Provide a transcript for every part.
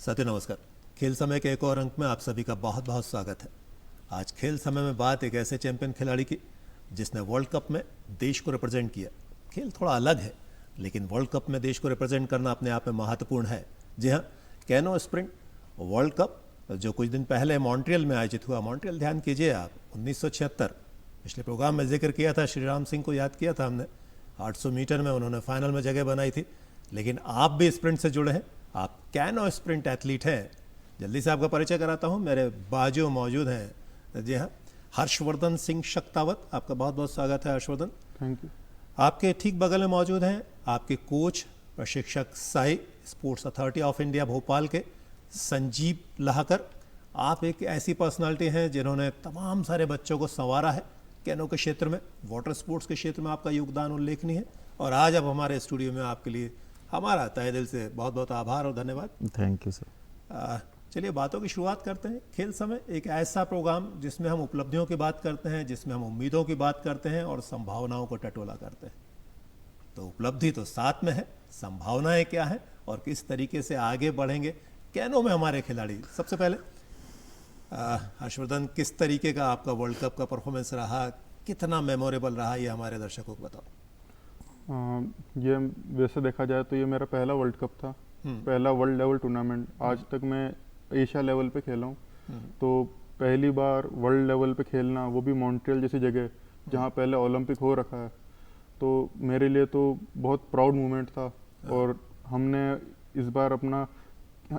साथियों नमस्कार। खेल समय के एक और अंक में आप सभी का बहुत बहुत स्वागत है। आज खेल समय में बात एक ऐसे चैंपियन खिलाड़ी की जिसने वर्ल्ड कप में देश को रिप्रेजेंट किया। खेल थोड़ा अलग है लेकिन वर्ल्ड कप में देश को रिप्रेजेंट करना अपने आप में महत्वपूर्ण है। जी हाँ, कैनो स्प्रिंट वर्ल्ड कप जो कुछ दिन पहले मॉन्ट्रियल में आयोजित हुआ। मॉन्ट्रियल ध्यान कीजिए आप, 1976। पिछले प्रोग्राम में जिक्र किया था, श्रीराम सिंह को याद किया था हमने। 800 मीटर में उन्होंने फाइनल में जगह बनाई थी। लेकिन आप भी स्प्रिंट से जुड़े हैं, आप कैनो स्प्रिंट एथलीट हैं। जल्दी से आपका परिचय कराता हूं। मेरे बाजू मौजूद हैं, जी हाँ, हर्षवर्धन सिंह शक्तावत। आपका बहुत बहुत स्वागत है हर्षवर्धन। Thank you. आपके ठीक बगल में मौजूद हैं आपके कोच प्रशिक्षक Sai, sports authority of India Bhopal के संजीव लाहकर। आप एक ऐसी पर्सनालिटी हैं जिन्होंने तमाम सारे बच्चों को संवारा है कैनो के क्षेत्र में। वाटर स्पोर्ट्स के क्षेत्र में आपका योगदान उल्लेखनीय है और आज अब हमारे स्टूडियो में आपके लिए हमारा तहे दिल से बहुत बहुत आभार और धन्यवाद। Thank you sir. चलिए बातों की शुरुआत करते हैं। खेल समय एक ऐसा प्रोग्राम जिसमें हम उपलब्धियों की बात करते हैं, जिसमें हम उम्मीदों की बात करते हैं और संभावनाओं को टटोला करते हैं। तो उपलब्धि तो साथ में है, संभावनाएं क्या है और किस तरीके से आगे बढ़ेंगे कैनो में हमारे खिलाड़ी। सबसे पहले हर्षवर्धन, किस तरीके का आपका वर्ल्ड कप का परफॉर्मेंस रहा, कितना मेमोरेबल रहा, ये हमारे दर्शकों को बताओ। ये वैसे देखा जाए तो ये मेरा पहला वर्ल्ड कप था, पहला वर्ल्ड लेवल टूर्नामेंट। आज तक मैं एशिया लेवल पे खेला हूँ, तो पहली बार वर्ल्ड लेवल पे खेलना, वो भी मॉन्ट्रियल जैसी जगह जहाँ पहले ओलंपिक हो रखा है, तो मेरे लिए तो बहुत प्राउड मोमेंट था। और हमने इस बार अपना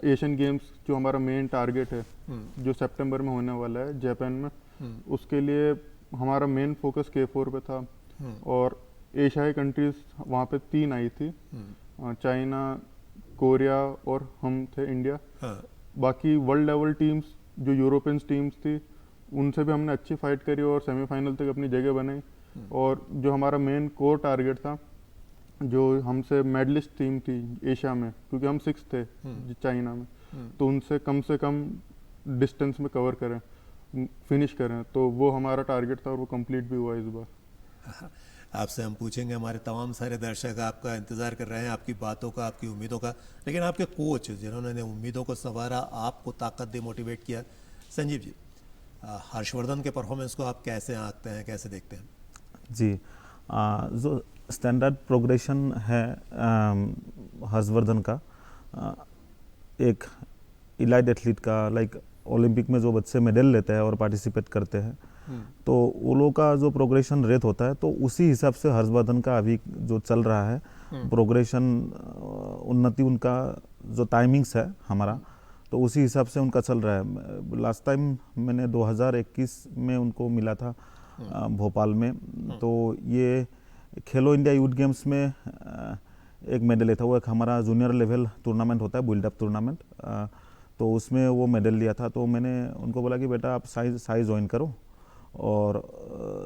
एशियन गेम्स, जो हमारा मेन टारगेट है, जो सितंबर में होने वाला है जापान में, उसके लिए हमारा मेन फोकस K4 पे था। और एशियाई कंट्रीज वहाँ पे 3 आई थी, चाइना, कोरिया और हम थे इंडिया। बाकी वर्ल्ड लेवल टीम्स जो यूरोपियन टीम्स थी, उनसे भी हमने अच्छी फाइट करी और सेमीफाइनल तक अपनी जगह बनाई। और जो हमारा मेन कोर टारगेट था, जो हमसे मेडलिस्ट टीम थी एशिया में, क्योंकि हम 6 थे चाइना में, तो उनसे कम डिस्टेंस में कवर करें, फिनिश करें, तो वो हमारा टारगेट था और वो कंप्लीट भी हुआ इस बार। आपसे हम पूछेंगे, हमारे तमाम सारे दर्शक आपका इंतज़ार कर रहे हैं, आपकी बातों का, आपकी उम्मीदों का। लेकिन आपके कोच जिन्होंने उम्मीदों को संवारा, आपको ताकत दी, मोटिवेट किया, संजीव जी, हर्षवर्धन के परफॉर्मेंस को आप कैसे आंकते हैं, कैसे देखते हैं? जी, जो स्टैंडर्ड प्रोग्रेशन है हर्षवर्धन का, एक इलाइट एथलीट का, लाइक ओलंपिक में जो बच्चे मेडल लेते हैं और पार्टिसिपेट करते हैं, तो वो लोग का जो प्रोग्रेशन रेट होता है, तो उसी हिसाब से हर्षवर्धन का अभी जो चल रहा है प्रोग्रेशन, उन्नति, उनका जो टाइमिंग्स है हमारा, तो उसी हिसाब से उनका चल रहा है। लास्ट टाइम मैंने 2021 में उनको मिला था भोपाल में, तो ये खेलो इंडिया यूथ गेम्स में एक मेडल लिया था। वो एक हमारा जूनियर लेवल टूर्नामेंट होता है, बिल्डअप टूर्नामेंट, तो उसमें वो मेडल लिया था। तो मैंने उनको बोला कि बेटा आप साई ज्वाइन करो, और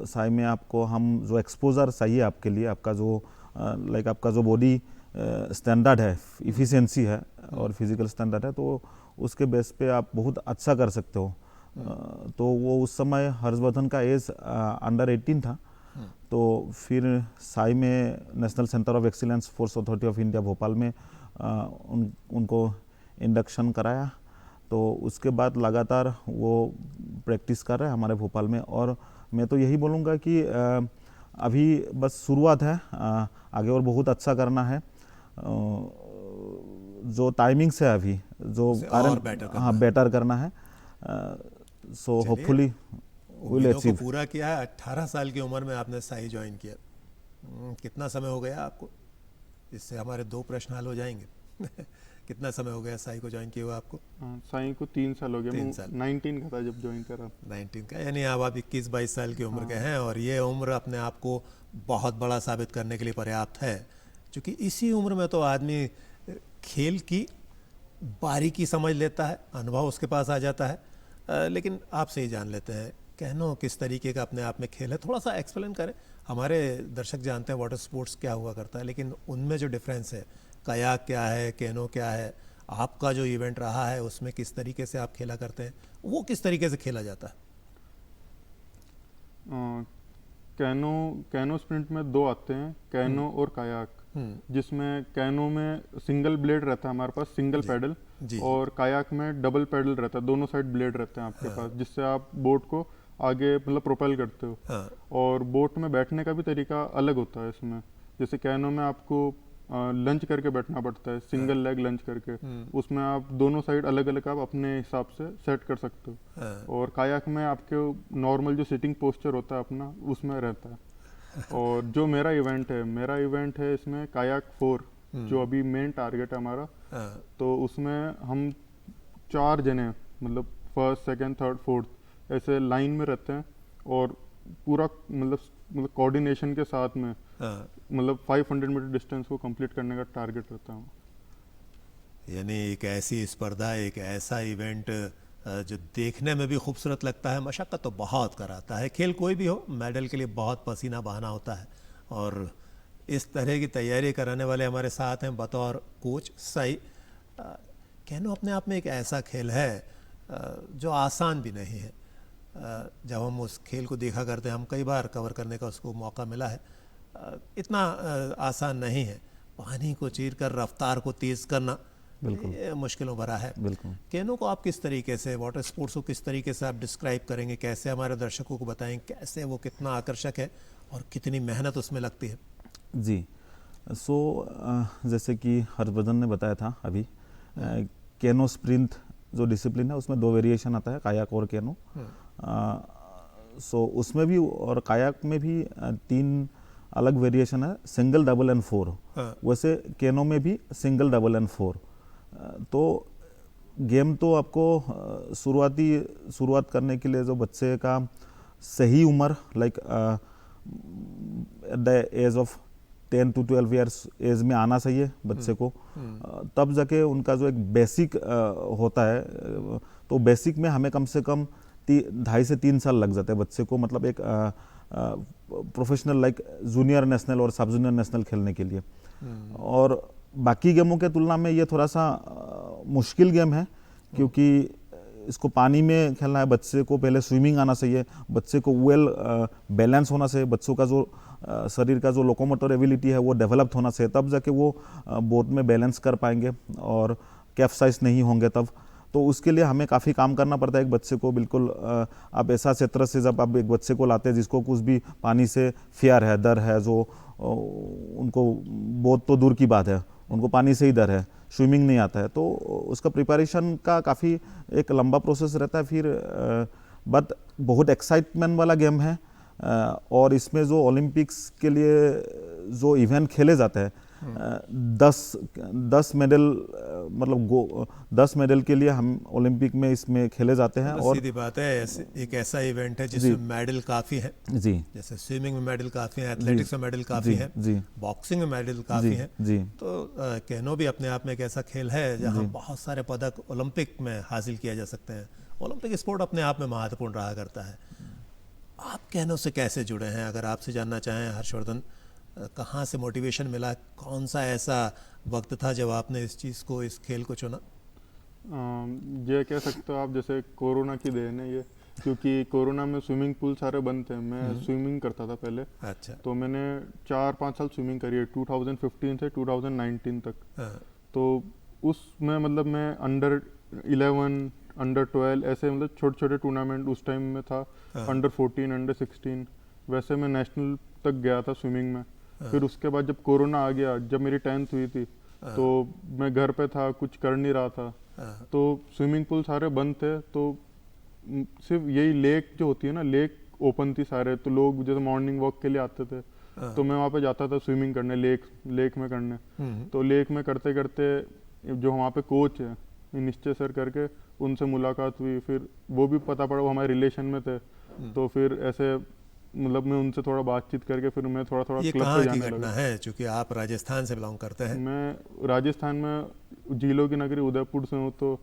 साई में आपको हम जो एक्सपोजर चाहिए आपके लिए, आपका जो लाइक आपका जो बॉडी स्टैंडर्ड है, इफ़िशिएंसी है और फिजिकल स्टैंडर्ड है, तो उसके बेस पे आप बहुत अच्छा कर सकते हो। तो वो उस समय हर्षवर्धन का एज अंडर 18 था। तो फिर साई में national centre of excellence force authority of India Bhopal में उनको इंडक्शन कराया। तो उसके बाद लगातार वो प्रैक्टिस कर रहे हैं हमारे भोपाल में। और मैं तो यही बोलूँगा कि अभी बस शुरुआत है, आगे और बहुत अच्छा करना है। जो टाइमिंग्स है अभी, जो बेटर करना है, सो होपफुली विल अचीव। पूरा किया है। 18 साल की उम्र में आपने साई ज्वाइन किया, कितना समय हो गया आपको? इससे हमारे 2 प्रश्न हल हो जाएंगे। कितना समय हो गया साई को ज्वाइन किया हुआ आपको? साई को 3 साल हो गया। 3 साल। 19 का था जब ज्वाइन करा। 19 का, यानी अब आप 21-22 साल की उम्र के हैं, और ये उम्र अपने आप को बहुत बड़ा साबित करने के लिए पर्याप्त है। क्योंकि इसी उम्र में तो आदमी खेल की बारीकी समझ लेता है, अनुभव उसके पास आ जाता है। लेकिन आपसे ही जान लेते हैं, कैनो किस तरीके का अपने आप में खेल है, थोड़ा सा एक्सप्लेन करें। हमारे दर्शक जानते हैं वाटर स्पोर्ट्स क्या हुआ करता है, लेकिन उनमें जो डिफरेंस है, कायाक क्या है, कैनो क्या है, आपका जो इवेंट रहा है उसमें किस तरीके से आप खेला करते हैं, वो किस तरीके से खेला जाता है? कैनो स्प्रिंट में 2 आते हैं, कैनो और कायाक, जिसमें कैनो में सिंगल ब्लेड रहता है हमारे पास, सिंगल पैडल, जी। और कायाक में डबल पैडल रहता है, दोनों साइड ब्लेड रहते हैं आपके पास, जिससे आप बोट को आगे मतलब प्रोपेल करते हो। हाँ और बोट में बैठने का भी तरीका अलग होता है इसमें। जैसे कैनो में आपको लंच करके बैठना पड़ता है, सिंगल लेग लंच करके। उसमें आप दोनों साइड अलग अलग आप अपने हिसाब से सेट कर सकते हो। हाँ और कायाक में आपके नॉर्मल जो सिटिंग पोस्चर होता है अपना, उसमें रहता है। और जो मेरा इवेंट है इसमें कायाक 4, जो अभी मेन टारगेट है हमारा। हाँ तो उसमें हम 4 जने, मतलब फर्स्ट सेकंड थर्ड फोर्थ ऐसे लाइन में रहते हैं, और पूरा मतलब कोऑर्डिनेशन के साथ में हाँ। मतलब 500 मीटर डिस्टेंस को कंप्लीट करने का टारगेट रहता है। यानी एक ऐसी स्पर्धा, एक ऐसा इवेंट जो देखने में भी खूबसूरत लगता है, मशक्क़त तो बहुत कराता है। खेल कोई भी हो, मेडल के लिए बहुत पसीना बहाना होता है। और इस तरह की तैयारी कराने वाले हमारे साथ हैं बतौर कोच साई। कैनो अपने आप में एक ऐसा खेल है जो आसान भी नहीं है। जब हम उस खेल को देखा करते हैं, हम कई बार कवर करने का उसको मौका मिला है, इतना आसान नहीं है। पानी को चीर कर रफ्तार को तेज़ करना ये मुश्किलों भरा है। बिल्कुल। कैनो को आप किस तरीके से, वाटर स्पोर्ट्स को किस तरीके से आप डिस्क्राइब करेंगे, कैसे हमारे दर्शकों को बताएं कैसे वो कितना आकर्षक है और कितनी मेहनत उसमें लगती है? जी। सो जैसे कि हर्षवर्धन ने बताया था अभी, कैनो स्प्रिंट जो डिसिप्लिन है उसमें 2 वेरिएशन आता है, कायाक और कैनो। सो उसमें भी और कायाक में भी 3 अलग वेरिएशन है, सिंगल, डबल एंड 4। वैसे कैनो में भी सिंगल, डबल एंड 4। तो गेम तो आपको शुरुआत करने के लिए जो बच्चे का सही उम्र, like at the age of 10 to 12 years age में आना चाहिए बच्चे को। तब जाके उनका जो एक बेसिक होता है, तो बेसिक में हमें कम से कम 2.5 से 3 साल लग जाते हैं बच्चे को, मतलब एक प्रोफेशनल लाइक जूनियर नेशनल और सब जूनियर नेशनल खेलने के लिए। और बाकी गेमों के तुलना में ये थोड़ा सा मुश्किल गेम है, क्योंकि इसको पानी में खेलना है। बच्चे को पहले स्विमिंग आना चाहिए, बच्चे को वेल बैलेंस होना चाहिए, बच्चों का जो शरीर का जो लोकोमोटर एबिलिटी है वो डेवलप्ड होना चाहिए, तब जाके वो बोट में बैलेंस कर पाएंगे और कैप्साइज नहीं होंगे तब। तो उसके लिए हमें काफ़ी काम करना पड़ता है एक बच्चे को। बिल्कुल आप ऐसा क्षेत्र से जब आप एक बच्चे को लाते हैं जिसको कुछ भी पानी से फियर है, डर है, जो उनको बहुत तो दूर की बात है, उनको पानी से ही डर है, स्विमिंग नहीं आता है, तो उसका प्रिपरेशन का काफ़ी एक लंबा प्रोसेस रहता है। फिर बट बहुत एक्साइटमेंट वाला गेम है। और इसमें जो ओलंपिक्स के लिए जो इवेंट खेले जाते हैं, 10 मेडल, मतलब 10 मेडल के लिए हम ओलंपिक में इसमें खेले जाते हैं। और सीधी बात है, एक ऐसा इवेंट है जिसमें मेडल काफ़ी हैं। जी। जैसे स्विमिंग में मेडल काफ़ी हैं, एथलेटिक्स में मेडल काफ़ी हैं, जी। बॉक्सिंग में मेडल काफ़ी हैं। जी। तो कैनो भी अपने आप में एक ऐसा खेल है जहाँ बहुत सारे पदक ओलंपिक में हासिल किया जा सकते हैं। ओलंपिक स्पोर्ट अपने आप में महत्वपूर्ण रहा करता है। आप कैनो से कैसे जुड़े हैं, अगर आपसे जानना चाहें हर्षवर्धन, कहाँ से मोटिवेशन मिला, कौन सा ऐसा वक्त था जब आपने इस चीज़ को, इस खेल को चुना? ये कह सकते हो आप, जैसे कोरोना की देन है ये, क्योंकि कोरोना में स्विमिंग पूल सारे बंद थे। मैं स्विमिंग करता था पहले। अच्छा। तो मैंने 4-5 साल स्विमिंग करी है, 2015 से 2019 तक। तो उसमें मतलब मैं अंडर 11, अंडर 12 ऐसे मतलब छोटे छोटे टूर्नामेंट उस टाइम में था, अंडर 14, अंडर 16, वैसे मैं नेशनल तक गया था स्विमिंग में। फिर उसके बाद जब कोरोना आ गया, जब मेरी 10th हुई थी, तो मैं घर पे था, कुछ कर नहीं रहा था, तो स्विमिंग पूल सारे बंद थे। तो सिर्फ यही लेक जो होती है ना, लेक ओपन थी सारे, तो लोग जैसे मॉर्निंग वॉक के लिए आते थे, तो मैं वहाँ पे जाता था स्विमिंग करने, लेक में करने। तो लेक में करते करते जो वहाँ पे कोच है निश्चय सर करके, उनसे मुलाकात हुई। फिर वो भी पता पड़ा वो हमारे रिलेशन में थे। तो फिर ऐसे मतलब मैं उनसे थोड़ा बातचीत करके फिर मैं थोड़ा ये क्लब कहाँ पे की जाने घटना लगा। है, चूँकि आप राजस्थान से बिलोंग करते हैं? मैं राजस्थान में झीलों की नगरी उदयपुर से हूँ। तो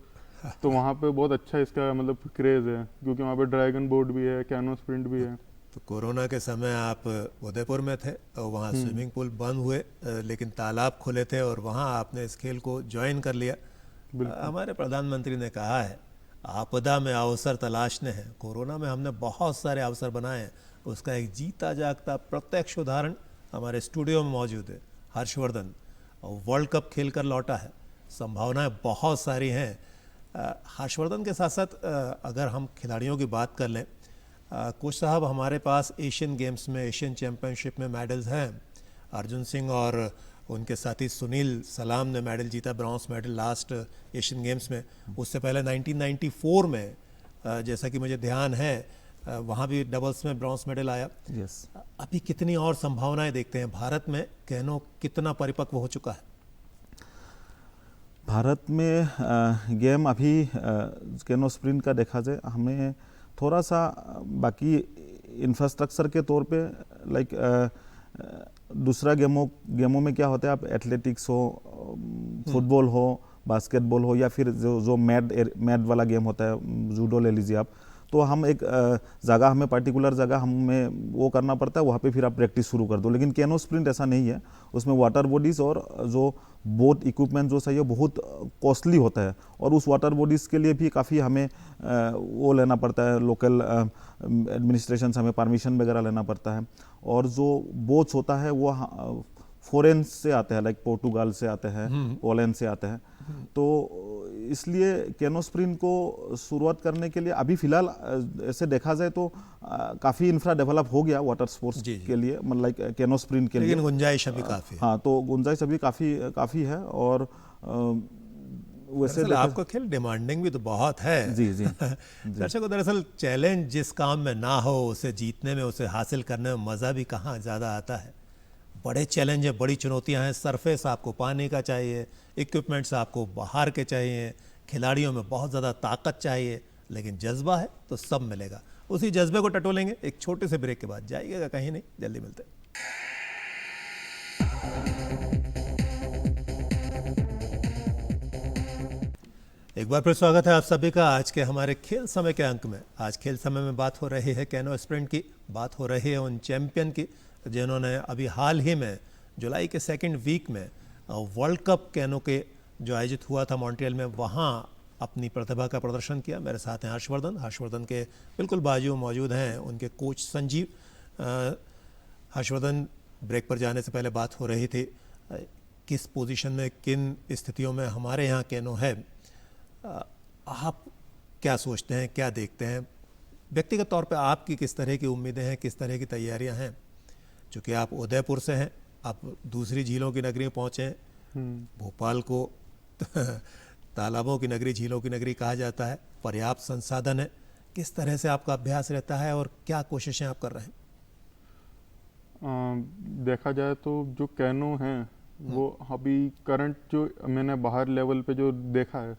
वहाँ पे बहुत अच्छा इसका मतलब क्रेज़ है, क्योंकि वहाँ पे ड्रैगन बोट भी है, कैनो स्प्रिंट भी है। तो कोरोना के समय आप उदयपुर में थे और वहाँ स्विमिंग पूल बंद हुए, लेकिन तालाब खुले थे और वहाँ आपने इस खेल को ज्वाइन कर लिया। हमारे प्रधानमंत्री ने कहा है, आपदा में अवसर तलाशने हैं। कोरोना में हमने बहुत सारे अवसर बनाए हैं, उसका एक जीता जागता प्रत्यक्ष उदाहरण हमारे स्टूडियो में मौजूद है। हर्षवर्धन वर्ल्ड कप खेल कर लौटा है, संभावनाएं बहुत सारी हैं। हर्षवर्धन के साथ साथ अगर हम खिलाड़ियों की बात कर लें, कोच साहब हमारे पास एशियन गेम्स में, एशियन चैम्पियनशिप में मेडल्स हैं। अर्जुन सिंह और उनके साथी सुनील सलाम ने मेडल जीता, bronze medal last Asian games में। उससे पहले 1994 में जैसा कि मुझे ध्यान है वहाँ भी डबल्स में ब्रॉन्ज मेडल आया। यस। अभी कितनी और संभावनाएं देखते हैं? भारत में कैनो कितना परिपक्व हो चुका है? भारत में गेम अभी कैनो स्प्रिंट का देखा जाए, हमें थोड़ा सा बाकी इंफ्रास्ट्रक्चर के तौर पे लाइक दूसरा गेमों में क्या होता है, आप एथलेटिक्स हो, फुटबॉल हो, बास्केटबॉल हो, या फिर जो मैट वाला गेम होता है, जूडो ले लीजिए आप, तो हम एक जगह, हमें पर्टिकुलर जगह हमें वो करना पड़ता है, वहाँ पे फिर आप प्रैक्टिस शुरू कर दो। लेकिन कैनो स्प्रिंट ऐसा नहीं है, उसमें वाटर बॉडीज़ और जो बोट इक्विपमेंट जो चाहिए बहुत कॉस्टली होता है, और उस वाटर बॉडीज़ के लिए भी काफ़ी हमें वो लेना पड़ता है, लोकल एडमिनिस्ट्रेशन से हमें परमिशन वगैरह लेना पड़ता है। और जो बोट्स होता है वो फॉरेन से आते हैं, लाइक पोर्टुगाल से आते हैं, पोलैंड से आते हैं। तो इसलिए कैनो स्प्रिंट को शुरुआत करने के लिए अभी फ़िलहाल ऐसे देखा जाए तो काफ़ी इंफ्रा डेवलप हो गया वाटर स्पोर्ट्स के लिए, मतलब लाइक कैनो स्प्रिंट के लिए, लेकिन गुंजाइश अभी काफ़ी है। हाँ, तो गुंजाइश अभी काफ़ी है। और वैसे आपका खेल डिमांडिंग भी तो बहुत है। जी। दर्शकों, दरअसल चैलेंज जिस काम में ना हो, उसे जीतने में, उसे हासिल करने में मज़ा भी कहाँ ज़्यादा आता है। बड़े चैलेंज है, बड़ी चुनौतियां हैं। सरफेस आपको पानी का चाहिए, इक्विपमेंट्स आपको बाहर के चाहिए, खिलाड़ियों में बहुत ज़्यादा ताकत चाहिए, लेकिन जज्बा है तो सब मिलेगा। उसी जज्बे को टटोलेंगे एक छोटे से ब्रेक के बाद। जाइएगा कहीं नहीं, जल्दी मिलते हैं। एक बार फिर स्वागत है आप सभी का आज के हमारे खेल समय के अंक में। आज खेल समय में बात हो रही है कैनो स्प्रिंट की, बात हो रही है उन चैंपियन की जिन्होंने अभी हाल ही में जुलाई के सेकंड वीक में वर्ल्ड कप कैनो के जो आयोजित हुआ था मॉन्ट्रियल में, वहाँ अपनी प्रतिभा का प्रदर्शन किया। मेरे साथ हैं हर्षवर्धन के बिल्कुल बाजू मौजूद हैं उनके कोच संजीव। हर्षवर्धन, ब्रेक पर जाने से पहले बात हो रही थी किस पोजीशन में, किन स्थितियों में हमारे यहाँ कैनो है। आप क्या सोचते हैं, क्या देखते हैं? व्यक्तिगत तौर पे आपकी किस तरह की उम्मीदें हैं, किस तरह की तैयारियां हैं? चूँकि आप उदयपुर से हैं, आप दूसरी झीलों की नगरी में पहुँचे हैं। भोपाल को तालाबों की नगरी, झीलों की नगरी कहा जाता है, पर्याप्त संसाधन है। किस तरह से आपका अभ्यास रहता है और क्या कोशिशें आप कर रहे हैं? देखा जाए तो जो कैनो है वो अभी करंट जो मैंने बाहर लेवल पे जो देखा है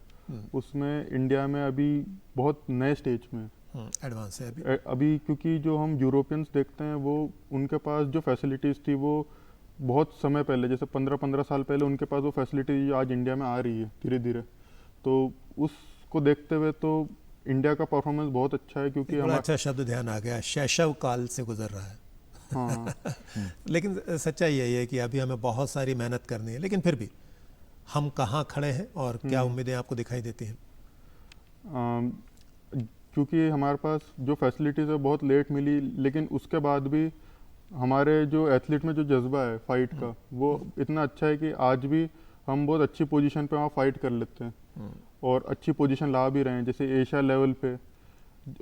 उसमें इंडिया में अभी बहुत नए स्टेज में एडवांस है अभी, क्योंकि जो हम यूरोपियंस देखते हैं वो उनके पास जो फैसिलिटीज़ थी वो बहुत समय पहले, जैसे 15 साल पहले उनके पास वो फैसिलिटी आज इंडिया में आ रही है धीरे धीरे। तो उसको देखते हुए तो इंडिया का परफॉर्मेंस बहुत अच्छा है, क्योंकि हमारा अच्छा शब्द ध्यान आ गया, शैशव काल से गुजर रहा है। हाँ। लेकिन सच्चाई यही है कि अभी हमें बहुत सारी मेहनत करनी है, लेकिन फिर भी हम कहाँ खड़े हैं और क्या उम्मीदें आपको दिखाई देती हैं? क्योंकि हमारे पास जो फैसिलिटीज़ है बहुत लेट मिली, लेकिन उसके बाद भी हमारे जो एथलीट में जो जज्बा है फाइट का वो इतना अच्छा है कि आज भी हम बहुत अच्छी पोजीशन पे वहाँ फाइट कर लेते हैं और अच्छी पोजीशन ला भी रहे हैं। जैसे एशिया लेवल पे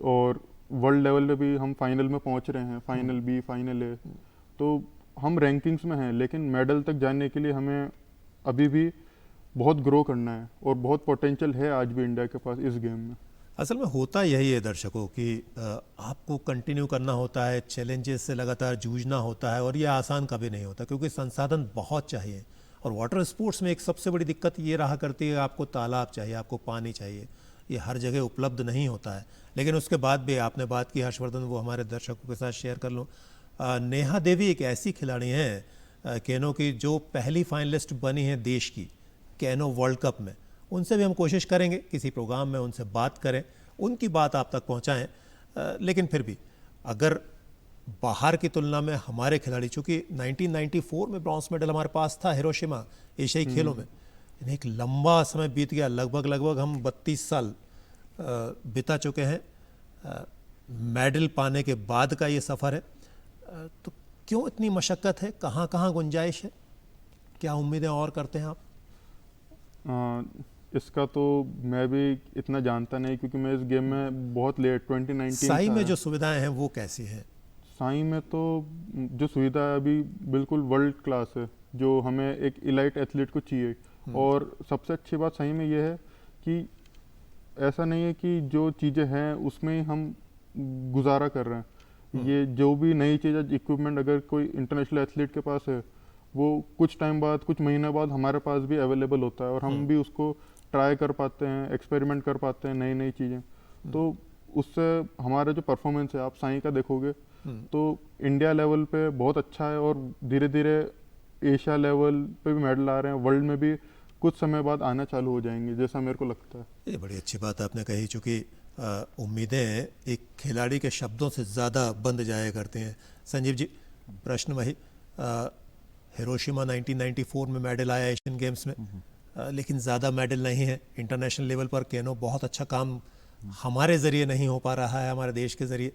और वर्ल्ड लेवल पे भी हम फाइनल में पहुँच रहे हैं, फाइनल बी, फाइनल ए। तो हम रैंकिंग्स में हैं, लेकिन मेडल तक जाने के लिए हमें अभी भी बहुत ग्रो करना है और बहुत पोटेंशियल है आज भी इंडिया के पास इस गेम में। असल में होता यही है दर्शकों कि आपको कंटिन्यू करना होता है, चैलेंजेस से लगातार जूझना होता है, और ये आसान कभी नहीं होता क्योंकि संसाधन बहुत चाहिए। और वाटर स्पोर्ट्स में एक सबसे बड़ी दिक्कत ये रहा करती है, आपको तालाब चाहिए, आपको पानी चाहिए, ये हर जगह उपलब्ध नहीं होता है। लेकिन उसके बाद भी आपने बात की हर्षवर्धन, वो हमारे दर्शकों के साथ शेयर कर लूँ। नेहा देवी एक ऐसी खिलाड़ी हैं कैनो की जो पहली फाइनलिस्ट बनी है देश की कैनो वर्ल्ड कप में। उनसे भी हम कोशिश करेंगे किसी प्रोग्राम में उनसे बात करें, उनकी बात आप तक पहुंचाएं। लेकिन फिर भी अगर बाहर की तुलना में हमारे खिलाड़ी, चूँकि 1994 में ब्रॉन्ज मेडल हमारे पास था हिरोशिमा एशियाई खेलों में, एक लंबा समय बीत गया, लगभग हम 32 साल बिता चुके हैं। मेडल पाने के बाद का ये सफ़र है, तो क्यों इतनी मशक्क़त है? कहाँ कहाँ गुंजाइश है? क्या उम्मीदें और करते हैं आप? इसका तो मैं भी इतना जानता नहीं, क्योंकि मैं इस गेम में बहुत लेट 2019 साई से में आया। जो सुविधाएं हैं वो कैसी हैं? साई में तो जो सुविधा है अभी बिल्कुल वर्ल्ड क्लास है, जो हमें एक इलाइट एथलीट को चाहिए। और सबसे अच्छी बात साई में ये है कि ऐसा नहीं है कि जो चीज़ें हैं उसमें ही हम गुजारा कर रहे हैं। ये जो भी नई चीज़ इक्विपमेंट अगर कोई इंटरनेशनल एथलीट के पास है, वो कुछ टाइम बाद, कुछ महीने बाद हमारे पास भी अवेलेबल होता है, और हम भी उसको ट्राई कर पाते हैं, एक्सपेरिमेंट कर पाते हैं नई नई चीज़ें। तो उससे हमारा जो परफॉर्मेंस है, आप साई का देखोगे तो इंडिया लेवल पे बहुत अच्छा है, और धीरे धीरे एशिया लेवल पे भी मेडल आ रहे हैं, वर्ल्ड में भी कुछ समय बाद आना चालू हो जाएंगे, जैसा मेरे को लगता है। ये बड़ी अच्छी बात आपने कही, चूँकि उम्मीदें एक खिलाड़ी के शब्दों से ज़्यादा बंध जाया करती हैं। संजीव जी, प्रश्न वही, हिरोशिमा 1994 में मेडल आया एशियन गेम्स में, लेकिन ज़्यादा मेडल नहीं है इंटरनेशनल लेवल पर। केनो बहुत अच्छा काम हमारे ज़रिए नहीं हो पा रहा है, हमारे देश के ज़रिए।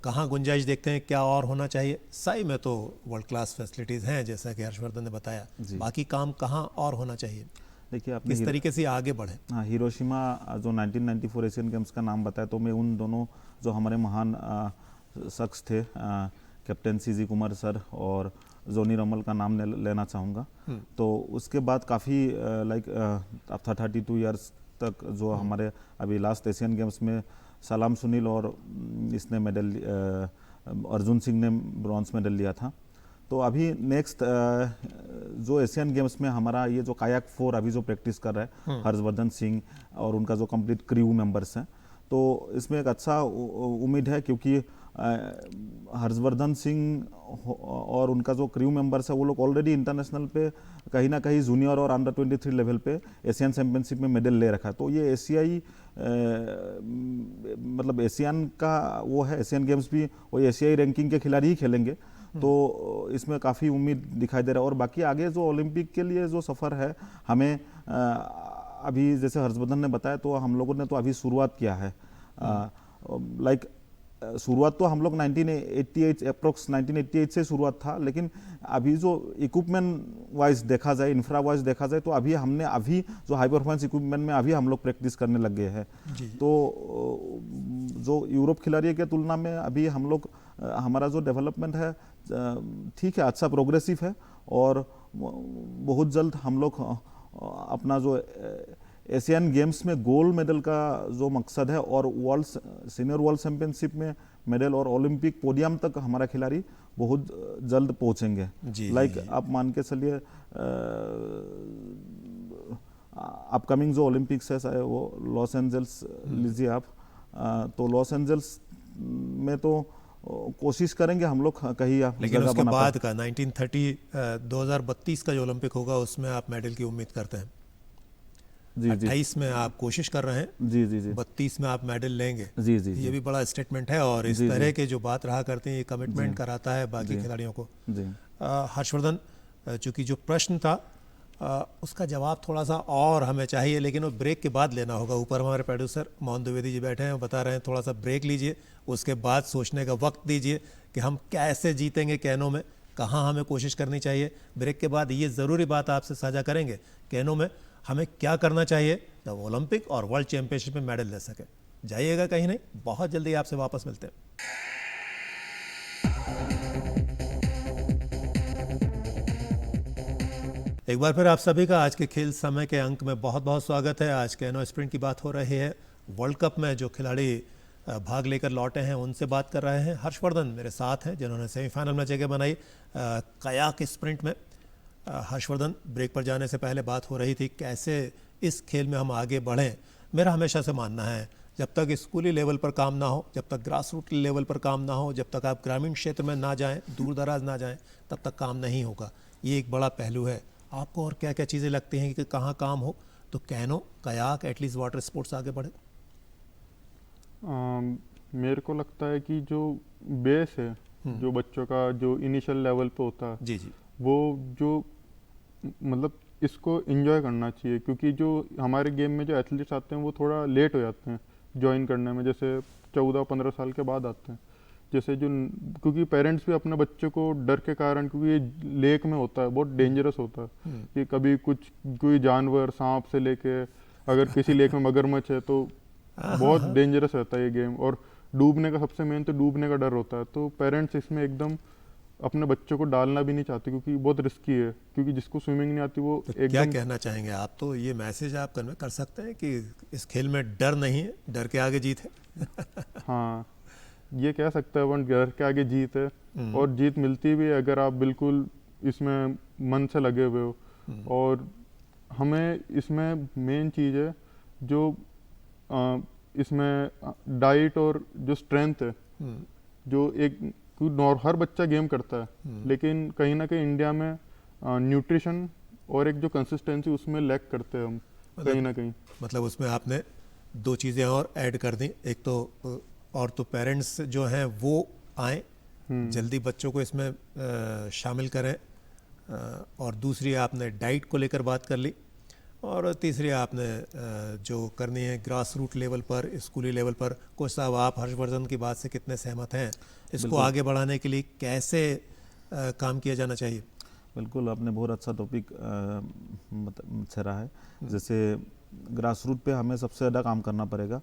कहाँ गुंजाइश देखते हैं, क्या और होना चाहिए? साई में तो वर्ल्ड क्लास फैसिलिटीज़ हैं जैसा कि हर्षवर्धन ने बताया, बाकी काम कहाँ और होना चाहिए? देखिए, आपने किस तरीके से आगे बढ़े? हाँ, हिरोशिमा जो 1994 एशियन गेम्स का नाम बताया, तो मैं उन दोनों जो हमारे महान शख्स थे, कैप्टन सीजी कुमार सर और जोनी रमल का नाम लेना चाहूँगा। तो उसके बाद काफ़ी लाइक आफ्टर 32 ईयर्स तक जो हमारे अभी लास्ट एशियन गेम्स में सलाम सुनील और इसने मेडल, अर्जुन सिंह ने ब्रॉन्ज मेडल लिया था। तो अभी नेक्स्ट जो एशियन गेम्स में हमारा ये जो कायाक 4 अभी जो प्रैक्टिस कर रहा है हर्षवर्धन सिंह और उनका जो कंप्लीट क्रू मेंबर्स हैं, तो इसमें एक अच्छा उम्मीद है, क्योंकि हर्षवर्धन सिंह और उनका जो क्रू मेंबर्स है वो लोग ऑलरेडी इंटरनेशनल पे कहीं ना कहीं जूनियर और अंडर 23 लेवल पे एशियन चैंपियनशिप में मेडल ले रखा है। तो ये एशियाई मतलब एशियन का वो है, एशियन गेम्स भी वो एशियाई रैंकिंग के खिलाड़ी ही खेलेंगे, तो इसमें काफ़ी उम्मीद दिखाई दे रहा है। और बाकी आगे जो ओलंपिक के लिए जो सफ़र है, हमें अभी जैसे हर्षवर्धन ने बताया, तो हम लोगों ने तो अभी शुरुआत किया है। लाइक शुरुआत तो हम लोग 1988 अप्रोक्स 1988 से शुरुआत था, लेकिन अभी जो इक्विपमेंट वाइज देखा जाए, इंफ्रा वाइज देखा जाए, तो हमने अभी जो हाई परफॉर्मेंस इक्विपमेंट में अभी हम लोग प्रैक्टिस करने लग गए हैं। तो जो यूरोप खिलाड़ी के तुलना में अभी हम लोग, हमारा जो डेवलपमेंट है ठीक है, अच्छा प्रोग्रेसिव है, और बहुत जल्द हम लोग अपना जो एशियन गेम्स में गोल्ड मेडल का जो मकसद है, और सीनियर वर्ल्ड चैंपियनशिप में मेडल और ओलंपिक पोडियम तक हमारा खिलाड़ी बहुत जल्द पहुंचेंगे। लाइक आप मान के चलिए, अपकमिंग जो ओलंपिक्स है वो लॉस एंजल्स लीजिए आप, तो लॉस एंजल्स में तो कोशिश करेंगे हम लोग कहीं, लेकिन उसके बाद का 1930 2032 का जो ओलंपिक होगा उसमें आप मेडल की उम्मीद करते हैं? 28 में आप कोशिश कर रहे हैं, जी, 32 में आप मेडल लेंगे। जी, ये भी बड़ा स्टेटमेंट है, और इस तरह के जो बात रहा करते हैं, ये कमिटमेंट कराता है बाकी खिलाड़ियों को। हर्षवर्धन, चूंकि जो प्रश्न था उसका जवाब थोड़ा सा और हमें चाहिए, लेकिन वो ब्रेक के बाद लेना होगा। ऊपर हमारे प्रोड्यूसर मोहन द्विवेदी जी बैठे हैं, बता रहे हैं थोड़ा सा ब्रेक लीजिए, उसके बाद सोचने का वक्त दीजिए कि हम कैसे जीतेंगे कैनो में, कहाँ हमें कोशिश करनी चाहिए। ब्रेक के बाद ये ज़रूरी बात आपसे साझा करेंगे, कैनो में हमें क्या करना चाहिए जब ओलंपिक और वर्ल्ड चैंपियनशिप में मेडल ले सके। जाइएगा कहीं नहीं, बहुत जल्दी आपसे वापस मिलते हैं। एक बार फिर आप सभी का आज के खेल समय के अंक में बहुत बहुत स्वागत है। आज कैनो स्प्रिंट की बात हो रही है। वर्ल्ड कप में जो खिलाड़ी भाग लेकर लौटे हैं उनसे बात कर रहे हैं। हर्षवर्धन मेरे साथ हैं जिन्होंने सेमीफाइनल में जगह बनाई कयाक स्प्रिंट में। हर्षवर्धन, ब्रेक पर जाने से पहले बात हो रही थी कैसे इस खेल में हम आगे बढ़ें। मेरा हमेशा से मानना है, जब तक स्कूली लेवल पर काम ना हो, जब तक ग्रास रूट लेवल पर काम ना हो, जब तक आप ग्रामीण क्षेत्र में ना जाएं, दूर दराज ना जाएं, तब तक काम नहीं होगा। ये एक बड़ा पहलू है। आपको और क्या क्या चीज़ें लगती हैं कि कहाँ काम हो तो canoe, kayak, at least water sports आगे बढ़े? मेरे को लगता है कि जो बेस है, जो बच्चों का जो इनिशियल लेवल पे होता है, जी, वो जो मतलब इसको एंजॉय करना चाहिए, क्योंकि जो हमारे गेम में जो एथलीट्स आते हैं वो थोड़ा लेट हो जाते हैं ज्वाइन करने में, जैसे 14-15 साल के बाद आते हैं। जैसे जो क्योंकि पेरेंट्स भी अपने बच्चे को डर के कारण, क्योंकि ये लेक में होता है, बहुत डेंजरस होता है कि कभी कुछ कोई जानवर सांप से लेके, अगर किसी लेक में मगरमच्छ है तो बहुत डेंजरस रहता है ये गेम। और डूबने का सबसे मेन तो डूबने का डर होता है, तो पेरेंट्स इसमें एकदम अपने बच्चों को डालना भी नहीं चाहते क्योंकि बहुत रिस्की है, क्योंकि जिसको स्विमिंग नहीं आती वो तो क्या एकदम। कहना चाहेंगे आप? तो ये मैसेज आप कन्वे कर सकते हैं कि इस खेल में डर नहीं है, डर के आगे जीत है। हाँ, ये कह सकते हैं अपन, घर के आगे जीत है, और जीत मिलती भी है अगर आप बिल्कुल इसमें मन से लगे हुए हो। और हमें इसमें मेन चीज़ है जो इसमें डाइट और जो स्ट्रेंथ है, जो एक हर बच्चा गेम करता है, लेकिन कहीं ना कहीं इंडिया में न्यूट्रिशन और एक जो कंसिस्टेंसी उसमें लैक करते हैं हम कहीं ना कहीं। मतलब उसमें आपने दो चीज़ें और ऐड कर दी, एक तो और तो पेरेंट्स जो हैं वो आए जल्दी बच्चों को इसमें शामिल करें, और दूसरी आपने डाइट को लेकर बात कर ली, और तीसरी आपने जो करनी है ग्रास रूट लेवल पर, स्कूली लेवल पर। कोच साहब, आप हर्षवर्धन की बात से कितने सहमत हैं? इसको आगे बढ़ाने के लिए कैसे काम किया जाना चाहिए? बिल्कुल, आपने बहुत अच्छा टॉपिक छेड़ा है। जैसे ग्रास रूट पे हमें सबसे ज़्यादा काम करना पड़ेगा।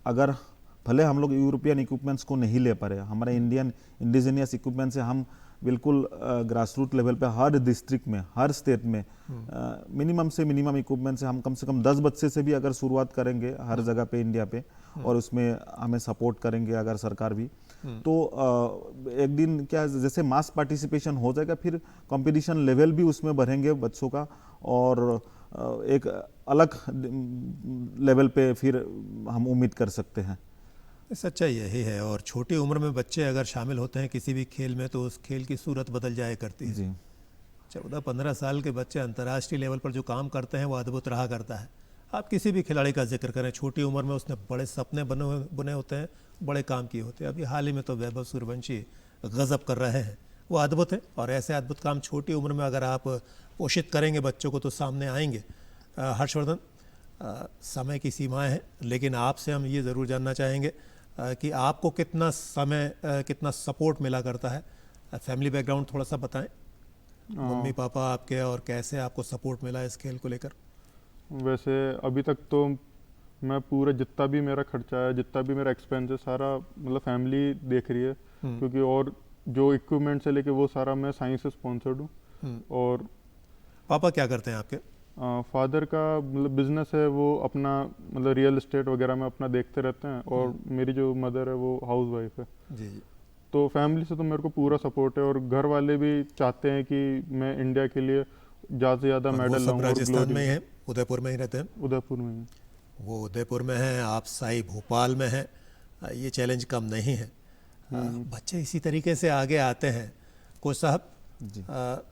अगर भले हम लोग यूरोपियन इक्विपमेंट्स को नहीं ले पा रहे, हमारे इंडिजीनियस इक्विपमेंट से हम बिल्कुल ग्रास रूट लेवल पे हर डिस्ट्रिक्ट में, हर स्टेट में मिनिमम से मिनिमम इक्विपमेंट से हम कम 10 बच्चे से भी अगर शुरुआत करेंगे हर जगह पे इंडिया पे, और उसमें हमें सपोर्ट करेंगे अगर सरकार भी, तो एक दिन क्या जैसे मास पार्टिसिपेशन हो जाएगा, फिर कंपटीशन लेवल भी उसमें बढ़ेंगे बच्चों का, और एक अलग लेवल पे फिर हम उम्मीद कर सकते हैं। सच्चाई यही है, और छोटी उम्र में बच्चे अगर शामिल होते हैं किसी भी खेल में तो उस खेल की सूरत बदल जाया करती है। जी, 14-15 साल के बच्चे अंतर्राष्ट्रीय लेवल पर जो काम करते हैं वो अद्भुत रहा करता है। आप किसी भी खिलाड़ी का जिक्र करें, छोटी उम्र में उसने बड़े सपने बुने होते हैं, बड़े काम किए होते हैं। अभी हाल ही में तो वैभव सूर्यवंशी गजब कर रहे हैं, वो अद्भुत है। और ऐसे अद्भुत काम छोटी उम्र में अगर आप पोषित करेंगे बच्चों को तो सामने आएंगे। हर्षवर्धन, समय की सीमाएं हैं, लेकिन आपसे हम ये ज़रूर जानना चाहेंगे कि आपको कितना समय, कितना सपोर्ट मिला करता है? फैमिली बैकग्राउंड थोड़ा सा बताएं, मम्मी पापा आपके, और कैसे आपको सपोर्ट मिला इस खेल को लेकर? वैसे अभी तक तो मैं पूरा जितना भी मेरा खर्चा है, जितना भी मेरा एक्सपेंस है, सारा मतलब फैमिली देख रही है, क्योंकि और जो इक्विपमेंट से लेके वो सारा मैं साइंस से स्पॉन्सर्ड हूँ। और पापा क्या करते हैं आपके? फादर का मतलब बिजनेस है, वो अपना मतलब रियल एस्टेट वगैरह में अपना देखते रहते हैं, और मेरी जो मदर है वो हाउस वाइफ है। जी। तो फैमिली से तो मेरे को पूरा सपोर्ट है, और घर वाले भी चाहते हैं कि मैं इंडिया के लिए ज़्यादा से ज़्यादा मेडल लाऊं। राजस्थान में ही है, उदयपुर में ही रहते हैं? उदयपुर में ही। वो उदयपुर में है, आप साई भोपाल में हैं। ये चैलेंज कम नहीं है। बच्चे इसी तरीके से आगे आते हैं। कोच साहब,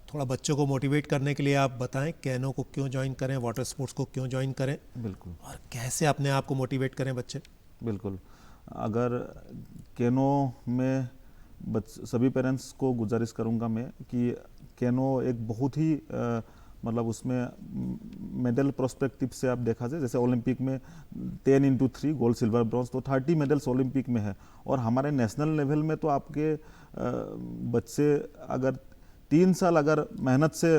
थोड़ा बच्चों को मोटिवेट करने के लिए आप बताएं, कैनो को क्यों ज्वाइन करें, वाटर स्पोर्ट्स को क्यों ज्वाइन करें? बिल्कुल। और कैसे अपने आप को मोटिवेट करें बच्चे? बिल्कुल, अगर कैनो में सभी पेरेंट्स को गुजारिश करूंगा मैं कि कैनो एक बहुत ही मतलब उसमें मेडल प्रोस्पेक्टिव से आप देखा जाए, जैसे ओलंपिक में 10x3 गोल्ड सिल्वर ब्रॉन्ज, तो 30 मेडल्स ओलंपिक में है। और हमारे नेशनल लेवल में तो आपके बच्चे अगर 3 साल अगर मेहनत से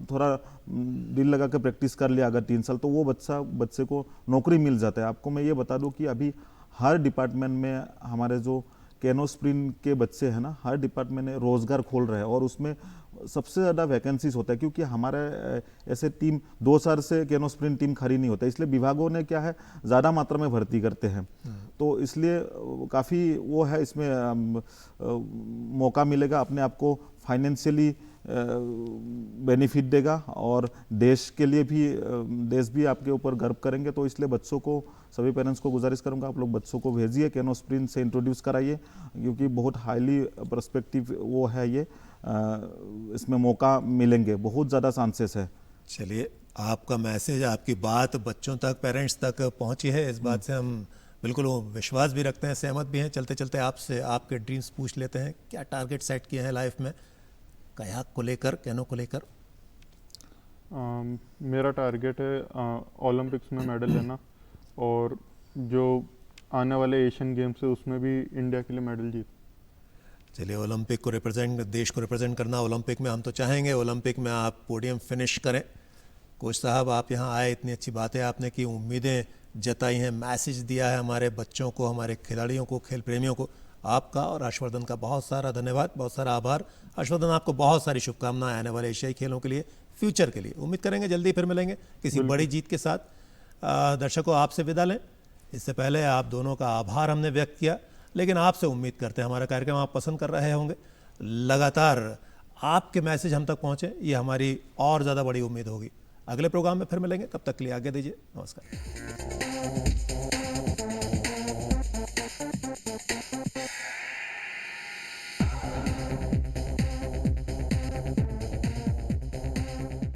थोड़ा दिल लगा के प्रैक्टिस कर लिया अगर 3 साल, तो वो बच्चे को नौकरी मिल जाता है। आपको मैं ये बता दूं कि अभी हर डिपार्टमेंट में हमारे जो कैनो स्प्रिंट के बच्चे हैं ना, हर डिपार्टमेंट में रोजगार खोल रहे हैं, और उसमें सबसे ज़्यादा वैकेंसीज होता है, क्योंकि हमारे ऐसे टीम 2 साल से कैनो स्प्रिंट टीम खड़ी नहीं होता, इसलिए विभागों ने क्या है ज़्यादा मात्रा में भर्ती करते हैं। तो इसलिए काफ़ी वो है, इसमें मौका मिलेगा, अपने आप को फाइनेंशियली बेनिफिट देगा, और देश के लिए भी, देश भी आपके ऊपर गर्व करेंगे। तो इसलिए बच्चों को, सभी पेरेंट्स को गुजारिश करूंगा, आप लोग बच्चों को भेजिए, कैनो स्प्रिंट से इंट्रोड्यूस कराइए, क्योंकि बहुत हाईली पर्सपेक्टिव वो है ये, इसमें मौका मिलेंगे, बहुत ज़्यादा चांसेस है। चलिए, आपका मैसेज, आपकी बात बच्चों तक, पेरेंट्स तक पहुंची है, इस बात से हम बिल्कुल विश्वास भी रखते हैं, सहमत भी हैं। चलते चलते आपसे आपके ड्रीम्स पूछ लेते हैं, क्या टारगेट सेट किए हैं लाइफ में कयाक को लेकर, कैनो को लेकर? मेरा टारगेट है ओलंपिक्स में मेडल लेना, और जो आने वाले एशियन गेम्स है उसमें भी इंडिया के लिए मेडल जीत। चलिए, ओलंपिक को रिप्रेजेंट, देश को रिप्रेजेंट करना ओलंपिक में हम तो चाहेंगे, ओलंपिक में आप पोडियम फिनिश करें। कोच साहब, आप यहाँ आए, इतनी अच्छी बातें आपने की, उम्मीदें जताई हैं, मैसेज दिया है हमारे बच्चों को, हमारे खिलाड़ियों को, खेल प्रेमियों को। आपका और हर्षवर्धन का बहुत सारा धन्यवाद, बहुत सारा आभार। हर्षवर्धन, आपको बहुत सारी शुभकामनाएं आने वाले एशियाई खेलों के लिए, फ्यूचर के लिए। उम्मीद करेंगे जल्दी फिर मिलेंगे किसी बड़ी जीत के साथ। दर्शकों, आपसे विदा लें इससे पहले आप दोनों का आभार हमने व्यक्त किया, लेकिन आपसे उम्मीद करते हैं हमारा कार्यक्रम आप पसंद कर रहे होंगे। लगातार आपके मैसेज हम तक पहुँचे, ये हमारी और ज़्यादा बड़ी उम्मीद होगी। अगले प्रोग्राम में फिर मिलेंगे, तब तक के लिए आज्ञा दीजिए। नमस्कार।